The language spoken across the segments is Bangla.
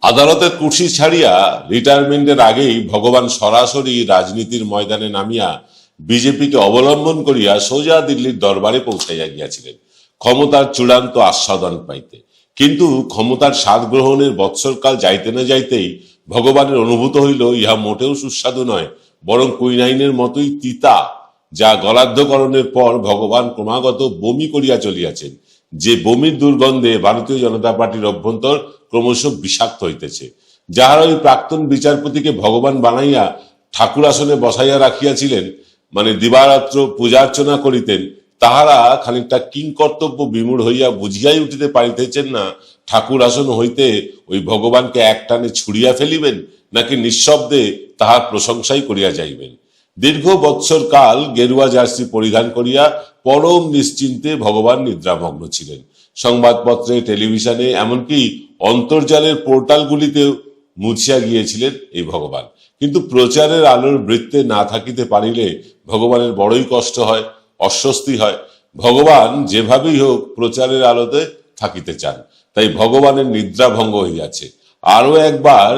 আদালতের কুর্সি ছাড়িয়া রিটায়ারমেন্টের আগেই ভগবান সরাসরি রাজনীতির ময়দানে নামিয়া বিজেপিকে অবলম্বন করিয়া সোজা দিল্লির দরবারে পৌঁছাইয়া গিয়াছিলেন ক্ষমতার চূড়ান্ত আস্বাদন পাইতে। কিন্তু ক্ষমতার স্বাদ গ্রহণের বৎসরকাল যাইতে না যাইতেই ভগবানের অনুভূত হইল ইহা মোটেও সুস্বাদু নয়, বরং কুইনাইনের মতোই তিতা, যা গলাধ্যকরণের পর ভগবান ক্রমাগত বমি করিয়া চলিয়াছেন। যে বমির দুর্গন্ধে ভারতীয় জনতা পার্টির অভ্যন্তর ক্রমশ বিষাক্ত হইতেছে। যাহারা ওই প্রাক্তন বিচারপতিকে ভগবান বানাইয়া ঠাকুর আসনে বসাইয়া রাখিয়াছিলেন, মানে দিবারাত্র পূজার্চনা করিতেন, তাহারা খানিকটা কিংকর্তব্য বিমূঢ় হইয়া বুঝিয়াই উঠিতে পারিতেছেন না ঠাকুর আসন হইতে ওই ভগবানকে একটানে ছুড়িয়া ফেলিবেন, নাকি নিঃশব্দে তাহার প্রশংসাই করিয়া যাইবেন। দীর্ঘ বৎসর কাল গেরুয়া জার্সি পরিধান করিয়া পরম নিশ্চিন্তে ভগবান নিদ্রামগ্ন ছিলেন। সংবাদপত্রে, টেলিভিশনে, এমনকি অন্তর্জালের পোর্টালগুলিতেও মুছিয়া গিয়েছিলেন এই ভগবান। কিন্তু প্রচারের আলোর বৃত্তে না থাকিতে পারিলে ভগবানের বড়ই কষ্ট হয়, অস্বস্তি হয়। ভগবান যেভাবেই হোক প্রচারের আলোতে থাকিতে চান, তাই ভগবানের নিদ্রা ভঙ্গ হইয়াছে। আরো একবার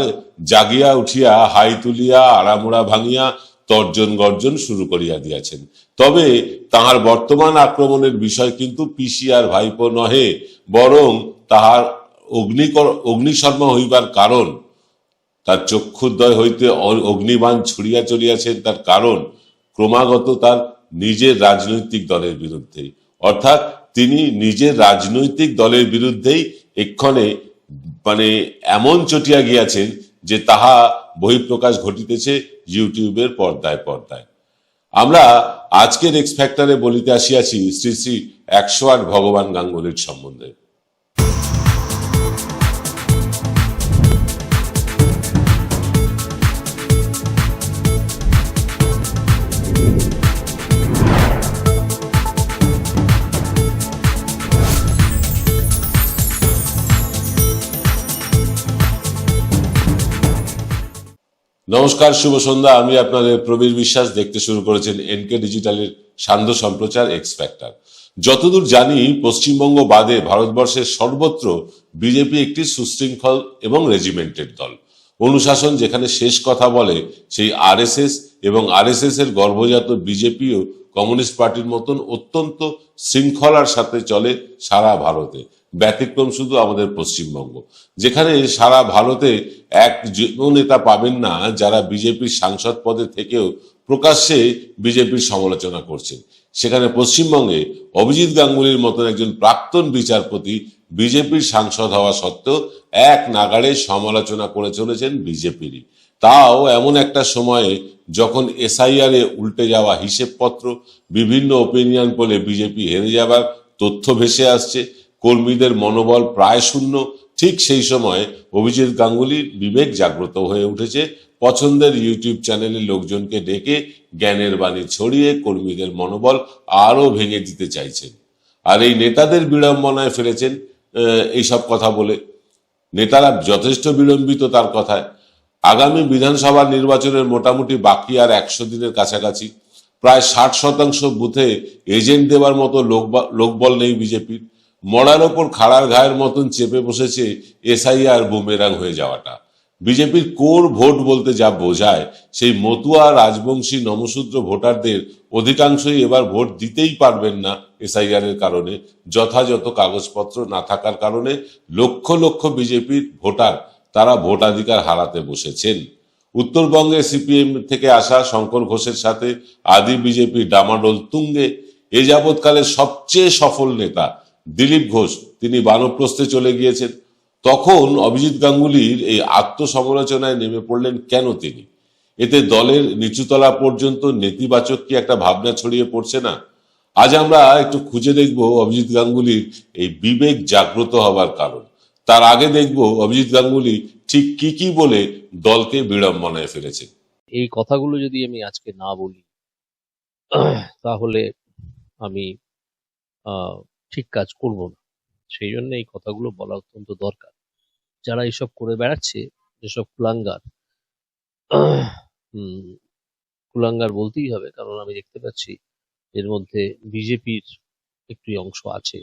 জাগিয়া উঠিয়া হাই তুলিয়া আড়ামোড়া ভাঙিয়া তর্জন গর্জন শুরু করিয়া দিয়াছেন। তবে তাহার বর্তমান আক্রমণের বিষয় কিন্তু পিসি আর ভাইপো নহে, বরং তাহার অগ্নিশর্মা হইবার কারণ, তার চক্ষুদ্বয় হইতে অগ্নিবাণ ছুড়িয়া চলিয়াছেন, তার কারণ ক্রমাগত তার নিজের রাজনৈতিক দলের বিরুদ্ধে। অর্থাৎ তিনি নিজের রাজনৈতিক দলের বিরুদ্ধেই এক্ষণে মানে এমন চটিয়া গিয়াছেন যে তাহা বহিঃপ্রকাশ ঘটিতেছে ইউটিউবের পর্দায় পর্দায়। আমরা আজকের এক্স ফ্যাক্টরে বলিতে আসিয়াছি শ্রী শ্রী 108 ভগবান গাঙ্গুলির সম্বন্ধে। নমস্কার, শুভ সন্ধ্যা। আমি আপনাদের প্রবীর বিশ্বাস। দেখতে শুরু করেছেন এনকে ডিজিটালের সান্ধ্য সম্প্রচার এক্স ফ্যাক্টর। যতদূর জানি পশ্চিমবঙ্গ বাদে ভারতবর্ষের সর্বত্র বিজেপি একটি সুশৃঙ্খল এবং রেজিমেন্টেড দল। অনুশাসন যেখানে শেষ কথা বলে, সেই আরএসএস এবং আরএসএস এর গর্ভজাত বিজেপিও কমিউনিস্ট পার্টির মতন অত্যন্ত শৃঙ্খলার সাথে চলে সারা ভারতে। ব্যতিক্রম শুধু আমাদের পশ্চিমবঙ্গ, যেখানে সারা ভারতে এক নেতা পাবেন না যারা বিজেপির সাংসদ পদে থেকেও প্রকাশ্যে বিজেপির সমালোচনা করছেন। সেখানে পশ্চিমবঙ্গে অভিজিৎ গাঙ্গুলির মতন একজন প্রাক্তন বিচারপতি বিজেপির সাংসদ হওয়া সত্ত্বেও এক নাগাড়ে সমালোচনা করে চলেছেন বিজেপিরই। তাও এমন একটা সময়ে যখন এসআইআর এ উল্টে যাওয়া হিসেবপত্র, বিভিন্ন ওপিনিয়ন পোলে বিজেপি হেরে যাবার তথ্য ভেসে আসছে, কর্মীদের মনোবল প্রায় শূন্য। ঠিক সেই সময় অভিজিৎ গাঙ্গুলির বিবেক জাগ্রত হয়ে উঠেছে। পছন্দের ইউটিউব চ্যানেলের লোকজনকে ডেকে জ্ঞানের বাণী ছড়িয়ে কর্মীদের মনোবল আরো ভেঙে দিতে চাইছেন। আর এই নেতাদের বিড়ম্বনায় ফেলেছেন এইসব কথা বলে। নেতারা যথেষ্ট বিড়ম্বিত তার কথায়। আগামী বিধানসভা নির্বাচনের মোটামুটি বাকি আর 100 দিনের কাছাকাছি। প্রায় 60% বুথে এজেন্ট দেওয়ার মতো লোকবল নেই বিজেপির। মরার ওপর খাড়ার ঘায়ের মতন চেপে বসেছে এসআইআর বুমেরাং হয়ে যাওয়াটা। বিজেপির কোর ভোট বলতে যা বোঝায়, সেই মতুয়া রাজবংশী নমশূদ্র ভোটারদের অধিকাংশই এবার ভোট দিতেই পারবেন না এসআইআর এর কারণে। যথাযথ কাগজপত্র না থাকার কারণে লক্ষ লক্ষ বিজেপির ভোটার তারা ভোটাধিকার হারাতে বসেছেন। উত্তরবঙ্গে সিপিএম থেকে আসা শঙ্কর ঘোষের সাথে আদি বিজেপি ডামাডোল তুঙ্গে। এ যাবৎকালের সবচেয়ে সফল নেতা দিলীপ ঘোষ, তিনি বানপ্রস্থে চলে গিয়েছেন। তখন অভিজিৎ গাঙ্গুলির এই আত্মসমালোচনায় নেমে পড়লেন কেন তিনি? এতে দলের নিচুতলা পর্যন্ত নেতিবাচক কি একটা ভাবনা ছড়িয়ে পড়ছে না? আজ আমরা একটু খুঁজে দেখব অভিজিৎ গাঙ্গুলির এই বিবেক জাগ্রত হবার কারণ। তার আগে দেখব অভিজিৎ গাঙ্গুলি ঠিক কি কি বলে দলকে বিড়ম্বনায় ফেলেছে। এই কথাগুলো যদি আমি আজকে না বলি তাহলে আমি ঠিক কাজ করব না। সেই জন্য এই কথাগুলো বলা অত্যন্ত দরকার। যারা এসব করে বেড়াচ্ছে, যেসব কুলাঙ্গার, কুলাঙ্গার বলতেই হবে, কারণ আমি দেখতে পাচ্ছি এর মধ্যে বিজেপির একটি অংশ আছে।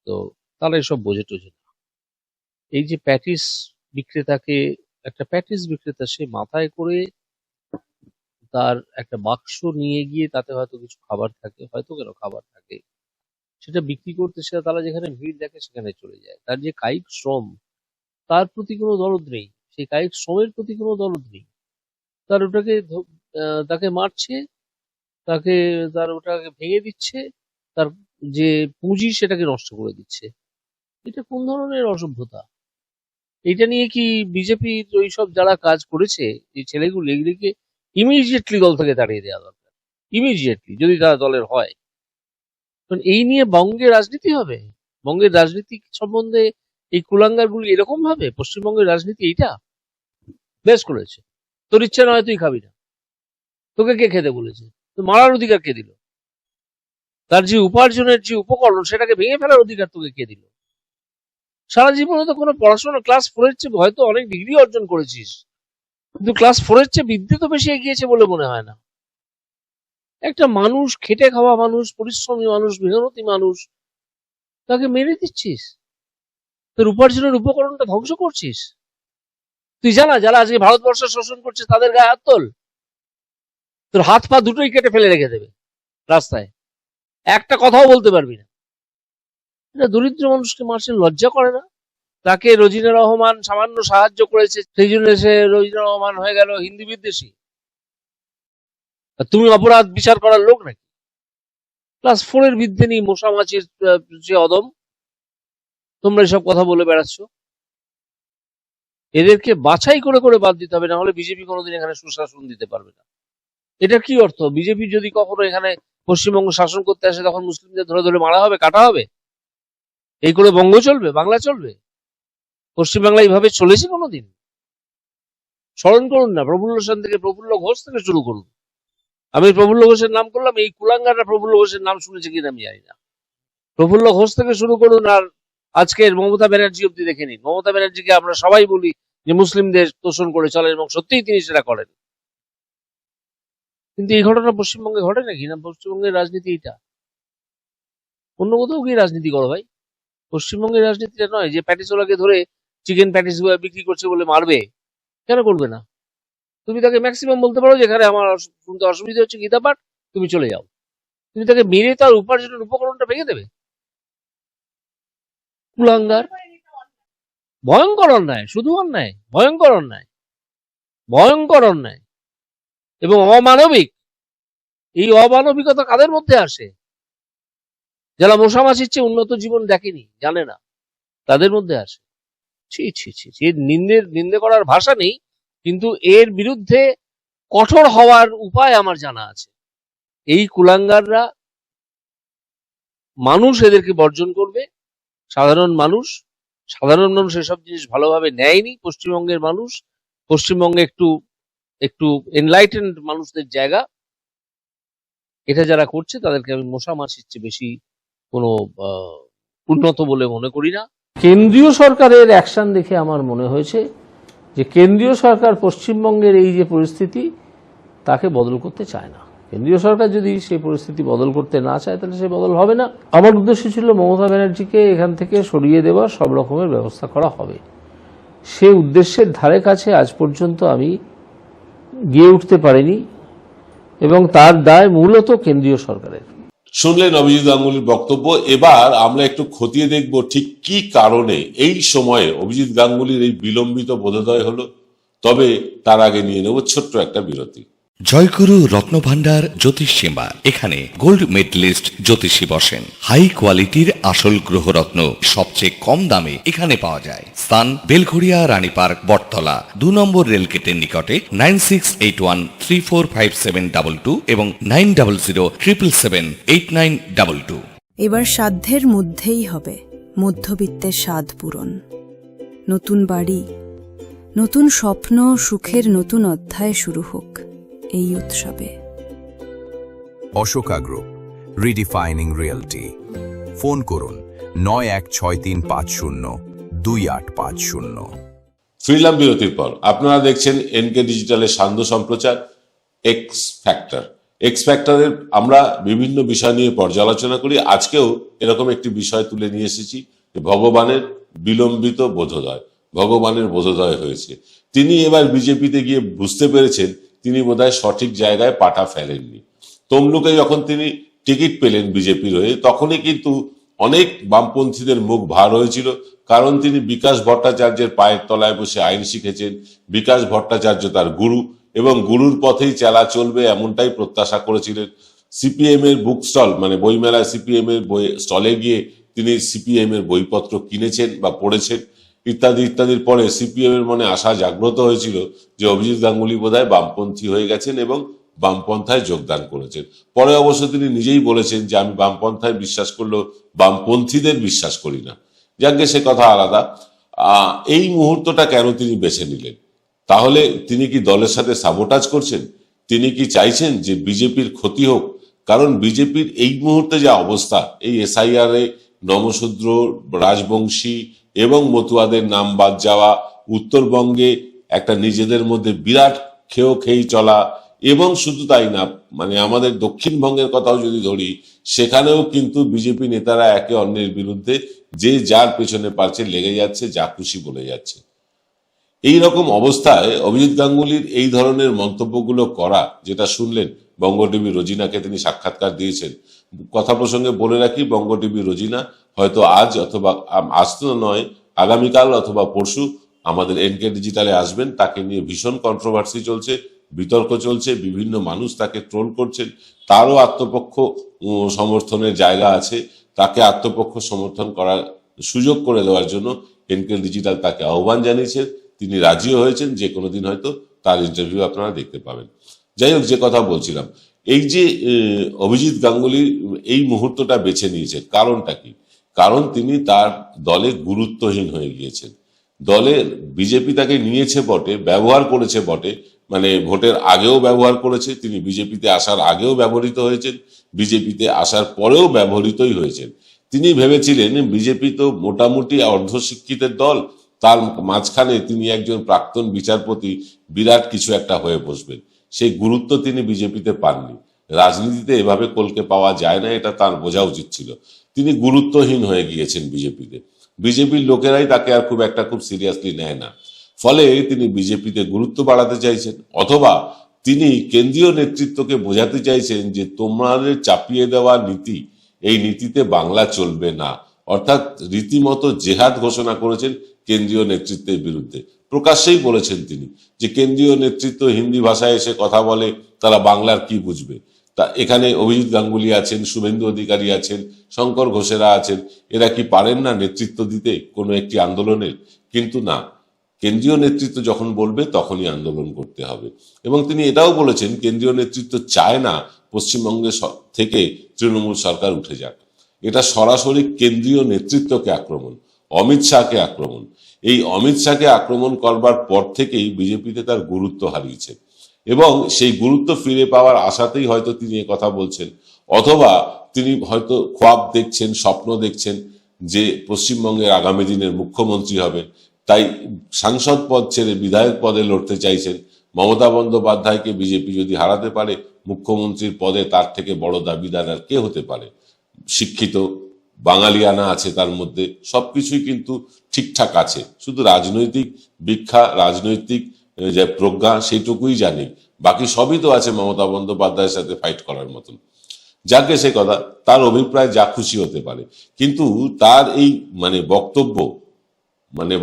তো তারা এসব বোঝে টোঝে না। এই যে প্যাটিস বিক্রেতাকে, একটা প্যাটিস বিক্রেতা সে মাথায় করে তার একটা বাক্স নিয়ে গিয়ে তাতে হয়তো কিছু খাবার থাকে, হয়তো কেন খাবার থাকে, সেটা বিক্রি করতে সে তারা যেখানে ভিড় দেখে সেখানে চলে যায়। তার যে কায়িক শ্রম, তার প্রতি কোনো দরদ নেই, সেই কায়িক শ্রমের প্রতি কোনো দরদ নেই। তার ওটাকে তাকে মারছে, তাকে তার ওটাকে ভেঙে দিচ্ছে, তার যে পুঁজি সেটাকে নষ্ট করে দিচ্ছে। এটা কোন ধরনের অসভ্যতা? এটা নিয়ে কি বিজেপির ওইসব যারা কাজ করেছে, এই ছেলেগুলো, এগুলিকে ইমিডিয়েটলি দল থেকে তাড়িয়ে দেওয়া দরকার, ইমিডিয়েটলি, যদি তারা দলের হয়। কারণ এই নিয়ে বঙ্গের রাজনীতি হবে? বঙ্গের রাজনীতি সম্বন্ধে এই কুলাঙ্গারগুলি এরকম ভাবে? পশ্চিমবঙ্গের রাজনীতি এইটা? বেশ করেছে, তোর ইচ্ছা নয় তুই খাবি না, তোকে কে খেতে বলেছে? তো মারার অধিকার কে দিল? তার যে উপার্জনের যে উপকরণ সেটাকে ভেঙে ফেলার অধিকার তোকে কে দিল? সারা জীবনে তো কোনো পড়াশোনা, ক্লাস 4 এর চেয়ে হয়তো অনেক ডিগ্রি অর্জন করেছিস, কিন্তু ক্লাস 4 এর চেয়ে বিদ্যে তো বেশি এগিয়েছে বলে মনে হয় না। একটা মানুষ, খেটে খাওয়া মানুষ, পরিশ্রমী মানুষ, মেহনতি মানুষ, তাকে মেরে দিচ্ছিস, তোর উপার্জনের উপকরণটা ধ্বংস করছিস। তুই জানা যারা আজকে ভারতবর্ষ শোষণ করছে তাদের গায়ে হাত তোল, তোর হাত পা দুটোই কেটে ফেলে রেখে দেবে রাস্তায়, একটা কথাও বলতে পারবি না। এটা দরিদ্র মানুষকে মারছে, লজ্জা করে না? তাকে রোজিনা রহমান সামান্য সাহায্য করেছে, সেই জন্য সে রোজিনা রহমান হয়ে গেল হিন্দি বিদ্বেষী। আর তুমি অপরাধ বিচার করার লোক নাকি? ক্লাস 4 এর বিদ্যে নিয়ে মশা মাছির যে অদম, তোমরা এসব কথা বলে বেড়াচ্ছ। এদেরকে বাছাই করে করে বাদ দিতে হবে, না হলে বিজেপি কোনোদিন এখানে সুশাসন দিতে পারবে না। এটা কি অর্থ? বিজেপি যদি কখনো এখানে পশ্চিমবঙ্গ শাসন করতে আসে তখন মুসলিমদের ধরে ধরে মারা হবে, কাটা হবে? এই করে বঙ্গ চলবে, বাংলা চলবে? পশ্চিমবাংলা এইভাবে চলেছে কোনোদিন? স্মরণ করুন না, প্রফুল্ল সেন থেকে, প্রফুল্ল ঘোষ থেকে শুরু করুন। আমি প্রফুল্ল ঘোষের নাম করলাম, এই কুলাঙ্গাররা প্রফুল্ল ঘোষের নাম শুনেছে কিনা আমি জানি না। প্রফুল্ল ঘোষ থেকে শুরু করুন, আর আজকের মমতা ব্যানার্জি অব্দি দেখে নিন। মমতা ব্যানার্জিকে আমরা সবাই বলি যে মুসলিমদের তোষণ করে চলেন, এবং সত্যিই তিনি সেটা করেন। কিন্তু এই ঘটনা পশ্চিমবঙ্গে ঘটে নাকি? না, পশ্চিমবঙ্গের রাজনীতি এটা। অন্য কোথাও গিয়ে রাজনীতি করো ভাই। পশ্চিমবঙ্গের রাজনীতিটা নয় যে প্যাটিসওয়ালাকে ধরে চিকেন প্যাটিস বিক্রি করছে বলে মারবে। কেন করবে না? তুমি তাকে ম্যাক্সিমাম বলতে পারো যেখানে আমার শুনতে অসুবিধা হচ্ছে গীতা পাঠ, তুমি চলে যাও। তুমি তাকে মেরে তার উপার্জনের উপকরণটা ভেঙে দেবে? কুলাঙ্গার! ভয়ঙ্কর অন্যায়, শুধু অন্যায়, ভয়ঙ্কর অন্যায়, ভয়ঙ্কর অন্যায় এবং অমানবিক। এই অমানবিকতা কাদের মধ্যে আসে? যারা মশা মাছির চেয়ে উন্নত জীবন দেখেনি, জানে না, তাদের মধ্যে আসে। ছি ছি ছি ছি, এর নিন্দে করার ভাষা নেই, কিন্তু এর বিরুদ্ধে কঠোর হওয়ার উপায় আমার জানা আছে। এই কুলাঙ্গাররা, মানুষ এদেরকে বর্জন করবে, সাধারণ মানুষ এসব জিনিস ভালোভাবে নেয়নি। পশ্চিমবঙ্গের মানুষ, পশ্চিমবঙ্গে একটু একটু এনলাইটেন্ড মানুষদের জায়গা। এটা যারা করছে তাদেরকে আমি মশা মাছির চেয়ে বেশি কোনো উন্নত বলে মনে করি না। কেন্দ্রীয় সরকারের অ্যাকশন দেখে আমার মনে হয়েছে যে কেন্দ্রীয় সরকার পশ্চিমবঙ্গের এই যে পরিস্থিতি তাকে বদল করতে চায় না। কেন্দ্রীয় সরকার যদি সেই পরিস্থিতি বদল করতে না চায় তাহলে সে বদল হবে না। আমার উদ্দেশ্য ছিল মমতা ব্যানার্জিকে এখান থেকে সরিয়ে দেওয়ার সব রকমের ব্যবস্থা করা হবে। সে উদ্দেশ্যের ধারে কাছে আজ পর্যন্ত আমি গিয়ে উঠতে পারিনি, এবং তার দায় মূলত কেন্দ্রীয় সরকারের। শুনলেন অভিজিৎ গাঙ্গুলির বক্তব্য। এবার আমরা একটু খতিয়ে দেখব ঠিক কি কারণে এই সময়ে অভিজিৎ গাঙ্গুলির এই বিলম্বিত বোধোদয় হলো। তবে তার আগে নিয়ে নেব ছোট্ট একটা বিরতি। জয়গুরু রত্নভান্ডার জ্যোতিষ চেম্বার, এখানে গোল্ড মেডেলিস্ট জ্যোতিষী বসেন। হাই কোয়ালিটির আসল গ্রহরত্ন সবচেয়ে কম দামে এখানে পাওয়া যায়। স্থান বেলঘড়িয়া, রানী পার্ক, বটতলা, 2 নম্বর রেলগেটের নিকটে। 9681345722 এবং 9007778922। এবার সাধ্যের মধ্যেই হবে মধ্যবিত্তের স্বাদ পূরণ। নতুন বাড়ি, নতুন স্বপ্ন, সুখের নতুন অধ্যায় শুরু হোক এই উৎসবে। Ashoka group, রিডিফাইনিং realty. ফোন করুন 9163502850। ফিরলাম বিরতির পর। আপনারা দেখছেন এনকে ডিজিটালের সান্ধ্য সম্প্রচার এক্স ফ্যাক্টর। এক্স ফ্যাক্টরের আমরা বিভিন্ন বিষয় নিয়ে পর্যালোচনা করি। আজকেও এরকম একটি বিষয় তুলে নিয়ে এসেছি, ভগবানের বিলম্বিত বোধোদয়, ভগবানের বোধোদয় হয়েছে। তিনি এবার বিজেপিতে গিয়ে বুঝতে পেরেছেন তিনি বোধহয় সঠিক জায়গায় পাটা ফেলেননি। তমলুকে যখন তিনি টিকিট পেলেন বিজেপির হয়ে, তখনই কিন্তু অনেক বামপন্থীদের মুখ ভার হয়েছিল, কারণ তিনি বিকাশ ভট্টাচার্যের পায়ের তলায় বসে আইন শিখেছেন। বিকাশ ভট্টাচার্য তার গুরু, এবং গুরুর পথেই চালা চলবে এমনটাই প্রত্যাশা করেছিলেন। সিপিএম এর বুক স্টল, মানে বইমেলায় সিপিএম এর বই স্টলে গিয়ে তিনি সিপিএম এর বইপত্র কিনেছেন বা পড়েছেন ইত্যাদি ইত্যাদির পরে সিপিএম এর মনে আশা জাগ্রত হয়েছিল যে অভিজিৎ গাঙ্গুলি বোধহয় বামপন্থী হয়ে গেছেন এবং বামপন্থায় যোগদান করেছেন। পরে অবশ্য তিনি নিজেই বলেছেন যে আমি বামপন্থায় বিশ্বাস করলেও বামপন্থীদের বিশ্বাস করি না। যাকে সে কথা আলাদা। এই মুহূর্তটা কেন তিনি বেছে নিলেন? তাহলে তিনি কি দলের সাথে সাবোটাজ করছেন? তিনি কি চাইছেন যে বিজেপির ক্ষতি হোক? কারণ বিজেপির এই মুহূর্তে যা অবস্থা, এই এসআইআর এ নমশূদ্র, রাজবংশী এবং মতুয়াদের নাম বাদ যাওয়া, উত্তরবঙ্গে একটা নিজেদের মধ্যে বিরাট খেয়েই চলা, এবং শুধু তাই না, মানে আমাদের দক্ষিণবঙ্গের কথাও যদি ধরি, সেখানেও কিন্তু বিজেপি নেতারা একে অন্যের বিরুদ্ধে যে যার পেছনে পারছে লেগে যাচ্ছে, যা খুশি বলে যাচ্ছে। এই রকম অবস্থায় অভিজিৎ গাঙ্গুলির এই ধরনের মন্তব্যগুলো করা, যেটা শুনলেন বঙ্গ টিভি রোজিনাকে তিনি সাক্ষাৎকার দিয়েছেন। কথা প্রসঙ্গে বলে রাখি, বঙ্গ টিভি রোজিনা হয়তো আজ অথবা আজ তো নয়, আগামীকাল অথবা পরশু আমাদের এনকে ডিজিটালে আসবেন। তাকে নিয়ে ভীষণ কন্ট্রোভার্সি চলছে, বিতর্ক চলছে, বিভিন্ন মানুষ তাকে ট্রোল করছেন। তারও আত্মপক্ষ সমর্থনের জায়গা আছে, তাকে আত্মপক্ষ সমর্থন করার সুযোগ করে দেওয়ার জন্য এনকে ডিজিটাল তাকে আহ্বান জানিয়েছে। তিনি রাজিও হয়েছেন, যে কোনো দিন হয়তো তার ইন্টারভিউ আপনারা দেখতে পাবেন। যাই হোক, যে কথা বলছিলাম, এই যে অভিজিৎ গাঙ্গুলি এই মুহূর্তটা বেছে নিয়েছেন, কারণটা কি? কারণ তিনি তার দলে গুরুত্বহীন হয়ে গিয়েছেন। দলের বিজেপি তাকে নিয়েছে বটে, ব্যবহার করেছে বটে, মানে ভোটের আগেও ব্যবহার করেছে, তিনি বিজেপিতে আসার আগেও ব্যবহৃত হয়েছেন, বিজেপিতে আসার পরেও ব্যবহৃতই হয়েছেন। তিনি ভেবেছিলেন বিজেপি তো মোটামুটি অর্ধশিক্ষিতের দল, তার মাঝখানে তিনি একজন প্রাক্তন বিচারপতি, বিরাট কিছু একটা হয়ে বসবেন। সেই গুরুত্ব তিনি বিজেপিতে পাননি। রাজনীতিতে এভাবে কলকে পাওয়া যায় না, এটা তার বোঝা উচিত ছিল। তিনি গুরুত্বহীন হয়ে গিয়েছেন বিজেপিতে। বিজেপির লোকেরাই তাকে আর খুব সিরিয়াসলি নেয় না। ফলে তিনি বিজেপিতে গুরুত্ব বাড়াতে চাইছেন, অথবা তিনি কেন্দ্রীয় নেতৃত্বকে বোঝাতে চাইছেন যে তোমাদের চাপিয়ে দেওয়া নীতি, এই নীতিতে বাংলা চলবে না। অর্থাৎ রীতিমতো জেহাদ ঘোষণা করেছেন কেন্দ্রীয় নেতৃত্বের বিরুদ্ধে। প্রকাশ্যেই বলেছেন তিনি যে কেন্দ্রীয় নেতৃত্ব হিন্দি ভাষায় এসে কথা বলে, তারা বাংলার কি বুঝবে। তা এখানে অভিজিৎ গাঙ্গুলি আছেন, শুভেন্দু অধিকারী আছেন, শঙ্কর ঘোষেরা আছেন, এরা কি পারেন না নেতৃত্ব দিতে কোনো একটি আন্দোলনের? কিন্তু না, কেন্দ্রীয় নেতৃত্ব যখন বলবে তখনই আন্দোলন করতে হবে। এবং তিনি এটাও বলেছেন কেন্দ্রীয় নেতৃত্ব চায় না পশ্চিমবঙ্গে থেকে তৃণমূল সরকার উঠে যাক। এটা সরাসরি কেন্দ্রীয় নেতৃত্বকে আক্রমণ, অমিত শাহকে আক্রমণ। এই অমিত শাহকে আক্রমণ করবার পর থেকেই বিজেপিতে তার গুরুত্ব হারিয়েছে, এবং সেই গুরুত্ব ফিরে পাওয়ার আশাতেই হয়তো তিনি কথা বলছেন, অথবা তিনি হয়তো খোয়াব দেখছেন, স্বপ্ন দেখছেন যে পশ্চিমবঙ্গের আগামী দিনের মুখ্যমন্ত্রী হবেন, তাই সাংসদ পদ ছেড়ে বিধায়ক পদে লড়তে চাইছেন। মমতা বন্দ্যোপাধ্যায়কে বিজেপি যদি হারাতে পারে, মুখ্যমন্ত্রীর পদে তার থেকে বড় দাবিদার আর কে হতে পারে? শিক্ষিত, বাঙালিয়ানা আছে তার মধ্যে, সবকিছুই কিন্তু ঠিকঠাক আছে, শুধু রাজনৈতিক ভিক্ষা, রাজনৈতিক যে প্রজ্ঞা সেইটুকুই জানি, বাকি সবই তো আছে মমতা বন্দ্যোপাধ্যায়ের সাথে ফাইট করার মতন। যাকে সে কথা, তার অভিপ্রায় যা খুশি হতে পারে, কিন্তু তার এই বক্তব্য,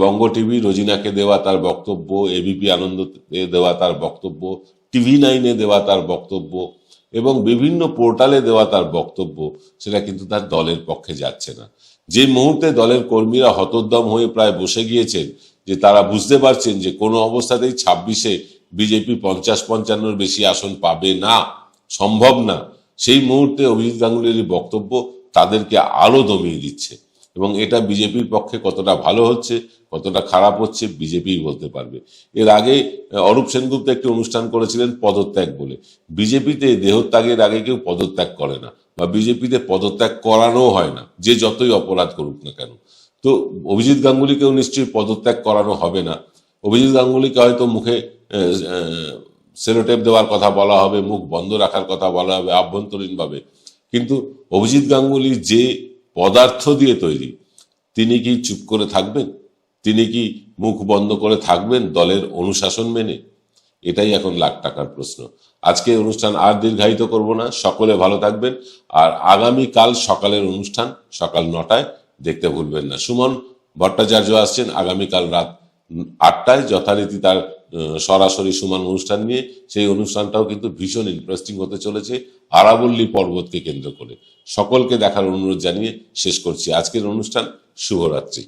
বঙ্গ টিভি রোজিনাকে দেওয়া তার বক্তব্য, এবিপি আনন্দে দেওয়া তার বক্তব্য, TV9 দেওয়া তার বক্তব্য, এবং বিভিন্ন পোর্টালে দেওয়া তার বক্তব্য, সেটা কিন্তু তার দলের পক্ষে যাচ্ছে না। যে মুহূর্তে দলের কর্মীরা হতোদ্যম হয়ে প্রায় বসে গিয়েছেন, যে তারা বুঝতে পারছেন যে কোনো অবস্থাতেই 26-এ বিজেপি 50-55 বেশি আসন পাবে না, সম্ভব না, সেই মুহূর্তে অভিজিৎ গাঙ্গুলির বক্তব্য তাদেরকে আরো দমিয়ে দিচ্ছে। এবং এটা বিজেপির পক্ষে কতটা ভালো হচ্ছে, কতটা খারাপ হচ্ছে, বিজেপিই বলতে পারবে। এর আগে অরূপ সেনগুপ্ত একটি অনুষ্ঠান করেছিলেন পদত্যাগ বলে। বিজেপিতে দেহত্যাগের আগে কেউ পদত্যাগ করে না, বা বিজেপিতে পদত্যাগ করানো হয় না, যে যতই অপরাধ করুক না কেন। তো অভিজিৎ গাঙ্গুলিকেও নিশ্চয়ই পদত্যাগ করানো হবে না। অভিজিৎ গাঙ্গুলিকে হয়তো মুখে সেলোটেপ দেওয়ার কথা বলা হবে, মুখ বন্ধ রাখার কথা বলা হবে আভ্যন্তরীণভাবে, কিন্তু অভিজিৎ গাঙ্গুলি যে পদার্থ দিয়ে তৈরি, তিনি কি চুপ করে থাকবেন? তিনি কি মুখ বন্ধ করে থাকবেন দলের অনুশাসন মেনে? এটাই এখন লাখ টাকার প্রশ্ন। আজকে অনুষ্ঠান আর দীর্ঘায়িত করব না, সকলে ভালো থাকবেন। আর আগামীকাল সকালের অনুষ্ঠান সকাল 9টায় দেখতে ভুলবেন না। সুমন ভট্টাচার্য আসছেন আগামীকাল রাত 8টায়, যথারীতি তার সরাসরি সুমন অনুষ্ঠান নিয়ে। সেই অনুষ্ঠানটাও কিন্তু ভীষণ ইন্টারেস্টিং হতে চলেছে আরাবল্লী পর্বতকে কেন্দ্র করে। সকলকে দেখার অনুরোধ জানিয়ে শেষ করছি আজকের অনুষ্ঠান। শুভরাত্রি।